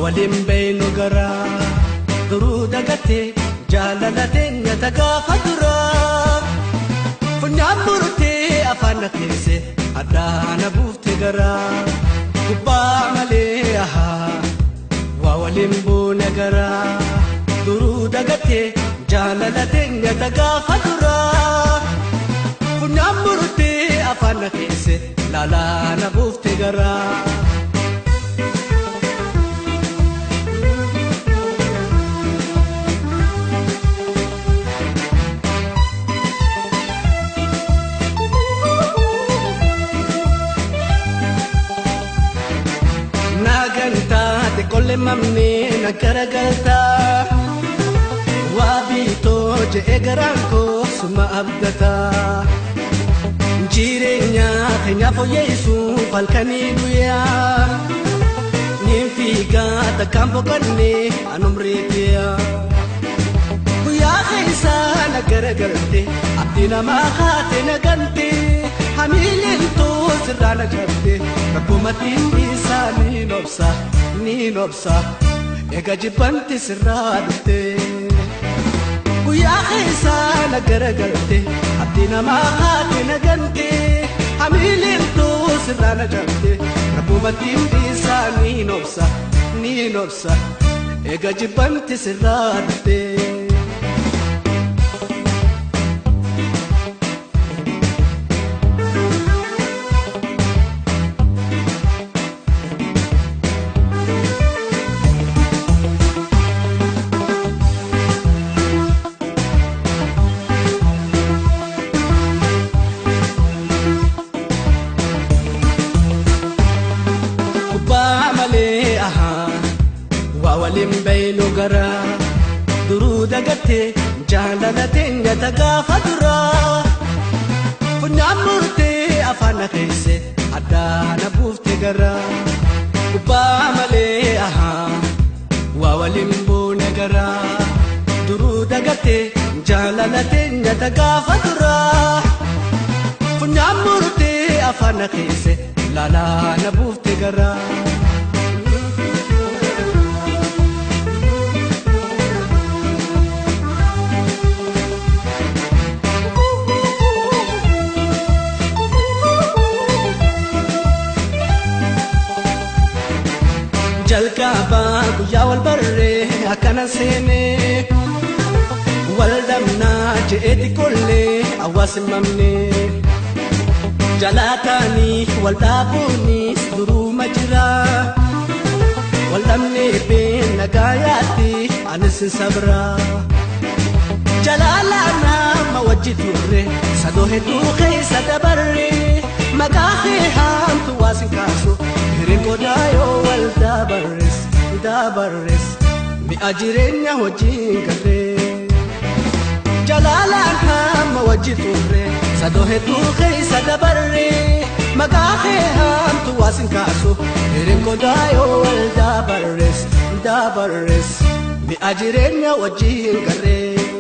waliin beeynu garaa duruu dagatee jaalalateen nyata gaafa duraa funyaan murtee afaan nakeesse addaana buufte garaa gubbaa malee ahaa waa waliin buune garaa duruu dagatee jaalalateen nyata gaafa duraa funyaan murtee afaan nakeesse laalaana buufte garaa. Kolle mamne na garagalta wabito je egaranko suma abdata jirenya kenya fo yesu falkani duya nimfiga ta kampo kanne anumriya kuya khaisa na garagalte abdina ma khate na gante hamilin to sirana jabte kakumatin isani nobsa ni nobsa ega jibanti sirradte kuya khaisa na garagalte abdina ma khate na gante hamilin to sirana jabte kakumatin isani nobsa ega jibanti sirradte waliin beeynu garaa duruu dagatee jaalalateen nyata gaafa duraa funyaan murtee afaan nakeesse addaana buufte garaa gubbaa malee ahaa waa waliin buune garaa duruu dagatee jaalalateen nyata gaafa duraa funyaan murtee afaan nakeesse laalaana buufte garaa. jalqaba guyyaa wal barree akkana seenee wal damnaa je'eeti kollee hawaasi mamnee jalaataanii wal dhaabuunis duruuma jiraa wal dhabnee been nagaayaatti anis hin sabraa jalaalaa ma wajji turre sadoo hedduu keessa dabarree maqaa kee haamtu waasin kaasu hireen godaayoo wal dabarres mi'a jireenya hojiin garree jalaalaan hamma wajji turre sadoo hedduu keessa dabarree maqaa kee haamtu waasin kaasu hireen godaayoo wal dabarres mi'a jireenya hojiin garree.